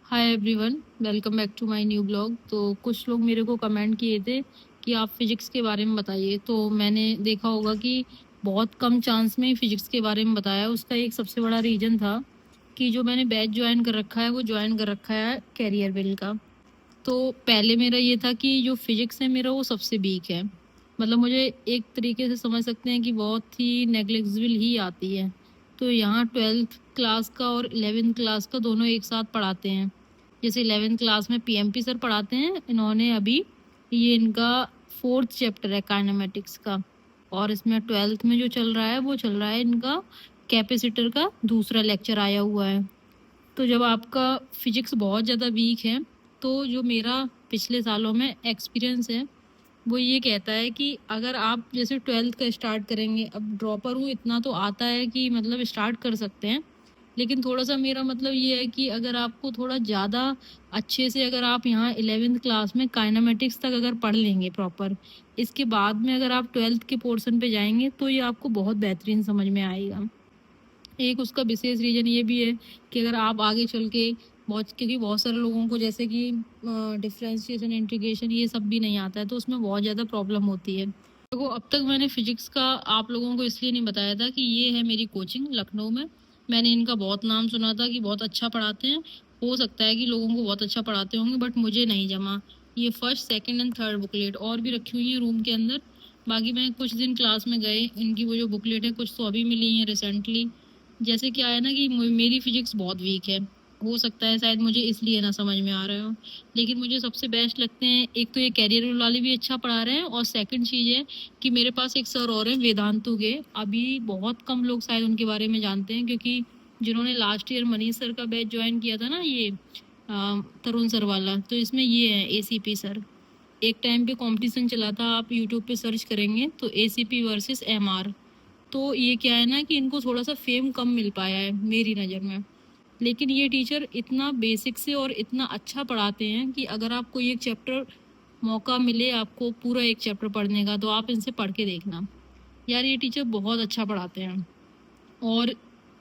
Hi everyone, welcome back to my new blog. तो कुछ लोग मेरे को कमेंट किए थे कि आप फिजिक्स के बारे में बताइए। तो मैंने देखा होगा कि बहुत कम चांस में फिजिक्स के बारे में बताया। उसका एक सबसे बड़ा रीज़न था कि जो मैंने बैच ज्वाइन कर रखा है वो ज्वाइन कर रखा है कैरियर बिल का। तो पहले मेरा ये था कि जो फिजिक्स है मेरा वो सबसे वीक है। मतलब मुझे एक तरीके से समझ सकते हैं कि बहुत ही नेग्लिजिबल ही आती है। तो यहाँ 12th क्लास का और 11th क्लास का दोनों एक साथ पढ़ाते हैं। जैसे 11th क्लास में पीएमपी सर पढ़ाते हैं, इन्होंने अभी ये इनका 4th चैप्टर है काइनेमेटिक्स का। और इसमें 12th में जो चल रहा है वो चल रहा है इनका कैपेसिटर का दूसरा लेक्चर आया हुआ है। तो जब आपका फिजिक्स बहुत ज़्यादा वीक है तो जो मेरा पिछले सालों में एक्सपीरियंस है वो ये कहता है कि अगर आप जैसे 12th का स्टार्ट करेंगे, अब ड्रॉपर हूँ इतना तो आता है कि मतलब स्टार्ट कर सकते हैं। लेकिन थोड़ा सा मेरा मतलब ये है कि अगर आपको थोड़ा ज़्यादा अच्छे से अगर आप यहाँ 11th क्लास में काइनेमेटिक्स तक अगर पढ़ लेंगे प्रॉपर, इसके बाद में अगर आप 12th के पोर्शन पे जाएंगे तो ये आपको बहुत बेहतरीन समझ में आएगा। एक उसका विशेष रीज़न ये भी है कि अगर आप आगे चल के बहुत, क्योंकि बहुत सारे लोगों को जैसे कि डिफरेंशिएशन इंटीग्रेशन ये सब भी नहीं आता है तो उसमें बहुत ज़्यादा प्रॉब्लम होती है। देखो, अब तक मैंने फिजिक्स का आप लोगों को इसलिए नहीं बताया था कि ये है मेरी कोचिंग लखनऊ में। मैंने इनका बहुत नाम सुना था कि बहुत अच्छा पढ़ाते हैं। हो सकता है कि लोगों को बहुत अच्छा पढ़ाते होंगे, बट मुझे नहीं जमा। ये first second and third booklet और भी रखी हुई है रूम के अंदर। बाकी मैं कुछ दिन क्लास में गए, इनकी वो जो बुकलेट है कुछ तो अभी मिली है रिसेंटली। जैसे क्या है ना कि मेरी फिजिक्स बहुत वीक है। हो सकता है शायद मुझे इसलिए ना समझ में आ रहे हो। लेकिन मुझे सबसे बेस्ट लगते हैं, एक तो ये कैरियर वाले भी अच्छा पढ़ा रहे हैं, और सेकंड चीज़ है कि मेरे पास एक सर और हैं वेदांतु के। अभी बहुत कम लोग शायद उनके बारे में जानते हैं, क्योंकि जिन्होंने लास्ट ईयर मनीष सर का बैच ज्वाइन किया था ना, ये तरुण सर वाला, तो इसमें ये है एसीपी सर। एक टाइम पे कंपटीशन चला था, आप यूट्यूब पे सर्च करेंगे तो एसीपी वर्सेस एमआर। तो ये क्या है ना कि इनको थोड़ा सा फेम कम मिल पाया है मेरी नज़र में। लेकिन ये टीचर इतना बेसिक से और इतना अच्छा पढ़ाते हैं कि अगर आपको एक चैप्टर मौका मिले, आपको पूरा एक चैप्टर पढ़ने का, तो आप इनसे पढ़ के देखना यार, ये टीचर बहुत अच्छा पढ़ाते हैं। और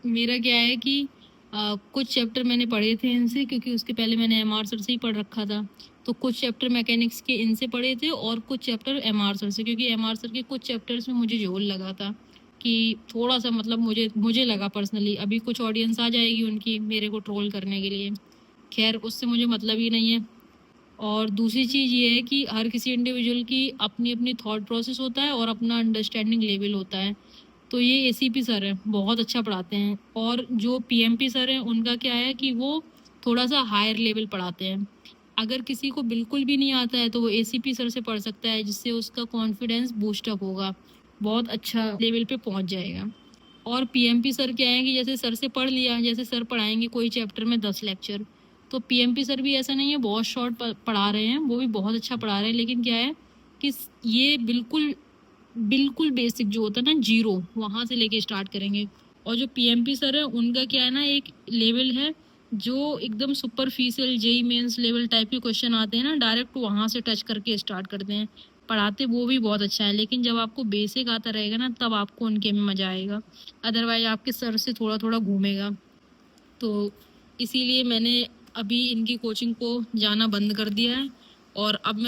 मेरा क्या है कि कुछ चैप्टर मैंने पढ़े थे इनसे, क्योंकि उसके पहले मैंने एमआर सर से ही पढ़ रखा था। तो कुछ चैप्टर मैकेनिक्स के इनसे पढ़े थे और कुछ चैप्टर एमआर सर से, क्योंकि एमआर सर के कुछ चैप्टर्स में मुझे झोल लगा था कि थोड़ा सा, मतलब मुझे लगा पर्सनली। अभी कुछ ऑडियंस आ जाएगी उनकी मेरे को ट्रोल करने के लिए, खैर उससे मुझे मतलब ही नहीं है। और दूसरी चीज़ ये है कि हर किसी इंडिविजुअल की अपनी अपनी थॉट प्रोसेस होता है और अपना अंडरस्टैंडिंग लेवल होता है। तो ये एसीपी सर है, बहुत अच्छा पढ़ाते हैं। और जो पीएमपी सर हैं उनका क्या है कि वो थोड़ा सा हायर लेवल पढ़ाते हैं। अगर किसी को बिल्कुल भी नहीं आता है तो वो एसीपी सर से पढ़ सकता है, जिससे उसका कॉन्फिडेंस बूस्टअप होगा, बहुत अच्छा लेवल पे पहुंच जाएगा। और पीएमपी सर क्या है कि जैसे सर से पढ़ लिया, जैसे सर पढ़ाएंगे कोई चैप्टर में 10 लेक्चर, तो पीएमपी सर भी ऐसा नहीं है बहुत शॉर्ट पढ़ा रहे हैं, वो भी बहुत अच्छा पढ़ा रहे हैं। लेकिन क्या है कि ये बिल्कुल बिल्कुल बेसिक जो होता है ना, जीरो, वहाँ से लेके स्टार्ट करेंगे। और जो पीएमपी सर है उनका क्या है ना, एक लेवल है जो एकदम superficial JEE Mains level type के क्वेश्चन आते हैं ना, डायरेक्ट वहाँ से टच करके स्टार्ट करते हैं। पढ़ाते वो भी बहुत अच्छा है, लेकिन जब आपको बेसिक आता रहेगा ना तब आपको उनके में मजा आएगा। अदरवाइज आपके सर से थोड़ा थोड़ा घूमेगा। तो इसीलिए मैंने अभी इनकी कोचिंग को जाना बंद कर दिया है। और अब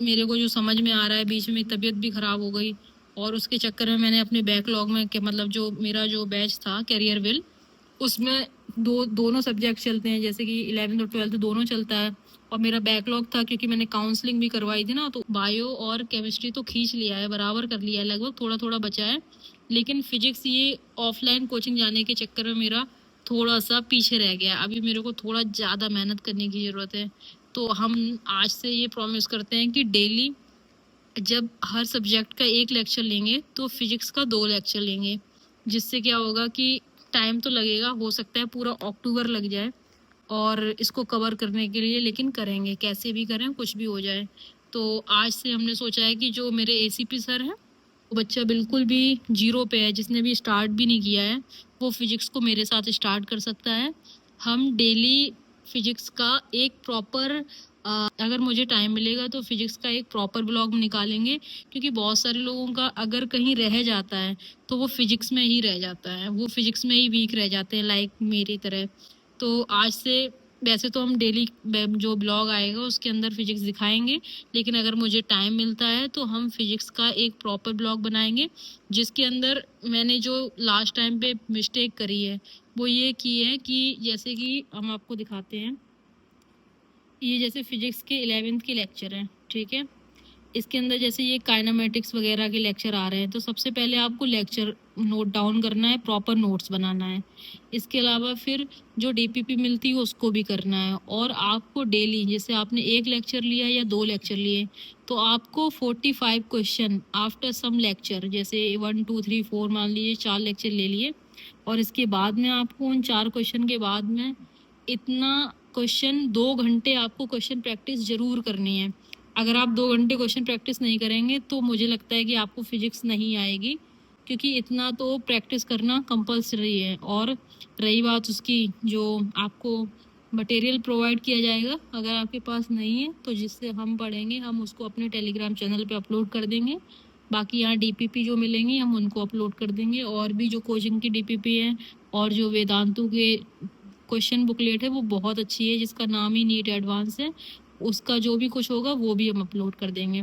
मेरे को जो समझ में आ रहा है, बीच में तबीयत भी ख़राब हो गई और उसके चक्कर में मैंने अपने बैकलॉग में मतलब जो मेरा जो बैच था कैरियर विल, उसमें दोनों सब्जेक्ट चलते हैं, जैसे कि 11th और 12th दोनों चलता है। और मेरा बैकलॉग था क्योंकि मैंने काउंसलिंग भी करवाई थी ना, तो बायो और केमिस्ट्री तो खींच लिया है, बराबर कर लिया है लगभग, थोड़ा थोड़ा बचा है। लेकिन फिजिक्स ये ऑफलाइन कोचिंग जाने के चक्कर में मेरा थोड़ा सा पीछे रह गया। अभी मेरे को थोड़ा ज़्यादा मेहनत करने की ज़रूरत है। तो हम आज से ये प्रॉमिस करते हैं कि डेली जब हर सब्जेक्ट का एक लेक्चर लेंगे तो फिजिक्स का 2 लेक्चर लेंगे। जिससे क्या होगा कि टाइम तो लगेगा, हो सकता है पूरा अक्टूबर लग जाए और इसको कवर करने के लिए, लेकिन करेंगे, कैसे भी करें, कुछ भी हो जाए। तो आज से हमने सोचा है कि जो मेरे एसीपी सर हैं, वो बच्चा बिल्कुल भी जीरो पे है, जिसने भी स्टार्ट भी नहीं किया है, वो फिजिक्स को मेरे साथ स्टार्ट कर सकता है। हम डेली फिजिक्स का एक प्रॉपर, अगर मुझे टाइम मिलेगा तो फिजिक्स का एक प्रॉपर ब्लॉग निकालेंगे, क्योंकि बहुत सारे लोगों का अगर कहीं रह जाता है तो वो फिजिक्स में ही रह जाता है, वो फिजिक्स में ही वीक रह जाते हैं, लाइक मेरी तरह। तो आज से वैसे तो हम डेली जो ब्लॉग आएगा उसके अंदर फिजिक्स दिखाएंगे, लेकिन अगर मुझे टाइम मिलता है तो हम फिजिक्स का एक प्रॉपर ब्लॉग बनाएंगे, जिसके अंदर मैंने जो लास्ट टाइम पे मिस्टेक करी है वो ये की है कि जैसे कि हम आपको दिखाते हैं, ये जैसे फिजिक्स के 11th के लेक्चर हैं, ठीक है। इसके अंदर जैसे ये काइनेमेटिक्स वगैरह के लेक्चर आ रहे हैं, तो सबसे पहले आपको लेक्चर नोट डाउन करना है, प्रॉपर नोट्स बनाना है। इसके अलावा फिर जो डीपीपी मिलती है उसको भी करना है, और आपको डेली, जैसे आपने एक लेक्चर लिया या 2 लेक्चर लिए, तो आपको 45 क्वेश्चन आफ्टर सम लेक्चर, जैसे 1 2 3 4 मान लीजिए 4 लेक्चर ले लिए, और इसके बाद में आपको उन 4 क्वेश्चन के बाद में इतना क्वेश्चन 2 घंटे आपको क्वेश्चन प्रैक्टिस जरूर करनी है। अगर आप 2 घंटे क्वेश्चन प्रैक्टिस नहीं करेंगे तो मुझे लगता है कि आपको फिजिक्स नहीं आएगी, क्योंकि इतना तो प्रैक्टिस करना कंपल्सरी है। और रही बात उसकी, जो आपको मटेरियल प्रोवाइड किया जाएगा, अगर आपके पास नहीं है तो जिससे हम पढ़ेंगे हम उसको अपने टेलीग्राम चैनल पे अपलोड कर देंगे। बाकी यहाँ डीपीपी जो मिलेंगी हम उनको अपलोड कर देंगे, और भी जो कोचिंग की डीपीपी है और जो वेदांतु के क्वेश्चन बुकलेट है वो बहुत अच्छी है, जिसका नाम ही नीट एडवांस है, उसका जो भी कुछ होगा वो भी हम अपलोड कर देंगे।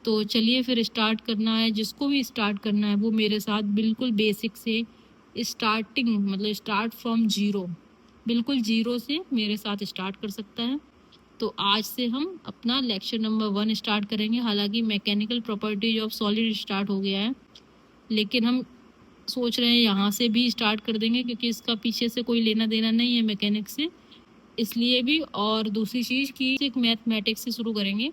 तो चलिए फिर स्टार्ट करना है, जिसको भी स्टार्ट करना है वो मेरे साथ बिल्कुल बेसिक से स्टार्टिंग, मतलब स्टार्ट फ्रॉम जीरो, बिल्कुल जीरो से मेरे साथ स्टार्ट कर सकता है। तो आज से हम अपना लेक्चर नंबर 1 स्टार्ट करेंगे। हालांकि mechanical properties of solid start हो गया है, लेकिन हम सोच रहे हैं यहाँ से भी स्टार्ट कर देंगे, क्योंकि इसका पीछे से कोई लेना देना नहीं है मैकेनिक्स से, इसलिए भी। और दूसरी चीज़ की एक मैथमेटिक्स से शुरू करेंगे।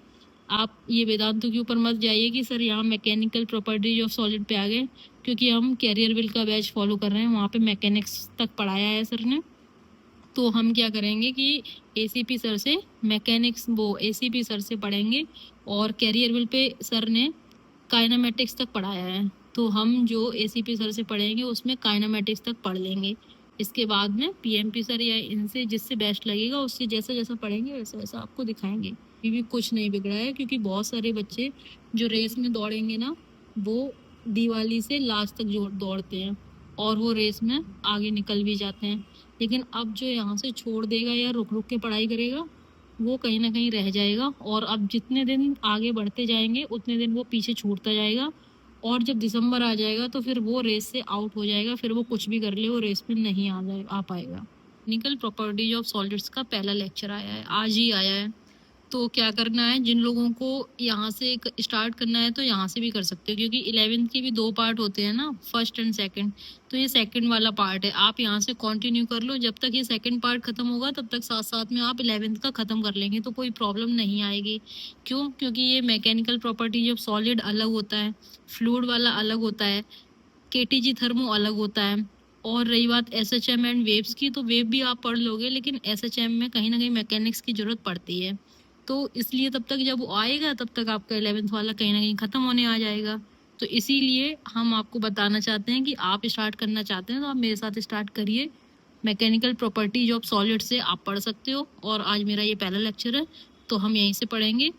आप ये वेदांतों के ऊपर मत जाइए कि सर यहाँ मैकेनिकल प्रॉपर्टीज ऑफ सॉलिड पे आ गए, क्योंकि हम कैरियर विल का बैच फॉलो कर रहे हैं, वहाँ पे मैकेनिक्स तक पढ़ाया है सर ने। तो हम क्या करेंगे कि एसीपी सर से मैकेनिक्स, वो एसीपी सर से पढ़ेंगे, और कैरियर विल पे सर ने काइनेमेटिक्स तक पढ़ाया है, तो हम जो एसीपी सर से पढ़ेंगे उसमें काइनेमेटिक्स तक पढ़ लेंगे। इसके बाद में पीएमपी सर या इनसे जिससे बेस्ट लगेगा उससे जैसा जैसा पढ़ेंगे वैसा वैसा आपको दिखाएंगे। अभी भी कुछ नहीं बिगड़ा है, क्योंकि बहुत सारे बच्चे जो रेस में दौड़ेंगे ना, वो दिवाली से लास्ट तक जो दौड़ते हैं और वो रेस में आगे निकल भी जाते हैं, लेकिन अब जो यहाँ से छोड़ देगा या रुक रुक के पढ़ाई करेगा वो कहीं ना कहीं रह जाएगा, और अब जितने दिन आगे बढ़ते जाएंगे उतने दिन वो पीछे छूटता जाएगा, और जब दिसंबर आ जाएगा तो फिर वो रेस से आउट हो जाएगा, फिर वो कुछ भी कर ले वो रेस में नहीं आ पाएगा। टेक्निकल प्रॉपर्टीज ऑफ सॉलिड्स का पहला लेक्चर आया है, आज ही आया है। तो क्या करना है, जिन लोगों को यहाँ से स्टार्ट करना है तो यहाँ से भी कर सकते हो, क्योंकि 11th के भी 2 पार्ट होते हैं ना, फर्स्ट एंड सेकंड। तो ये सेकंड वाला पार्ट है, आप यहाँ से कंटिन्यू कर लो, जब तक ये सेकंड पार्ट खत्म होगा तब तक साथ साथ में आप 11th का खत्म कर लेंगे तो कोई प्रॉब्लम नहीं आएगी। क्यों? क्योंकि ये मैकेनिकल प्रॉपर्टीज ऑफ सॉलिड अलग होता है, फ्लूइड वाला अलग होता है, केटीजी थर्मो अलग होता है। और रही बात एसएचएम एंड वेव्स की, तो वेव भी आप पढ़ लोगे, लेकिन एसएचएम में कहीं ना कहीं मैकेनिक्स की जरूरत पड़ती है, तो इसलिए तब तक जब वो आएगा तब तक आपका 11th वाला कहीं ना कहीं खत्म होने आ जाएगा। तो इसीलिए हम आपको बताना चाहते हैं कि आप स्टार्ट करना चाहते हैं तो आप मेरे साथ स्टार्ट करिए। मैकेनिकल प्रॉपर्टीज ऑफ सॉलिड से आप पढ़ सकते हो, और आज मेरा ये पहला लेक्चर है तो हम यहीं से पढ़ेंगे।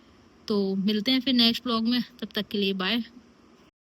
तो मिलते हैं फिर नेक्स्ट ब्लॉग में, तब तक के लिए बाय।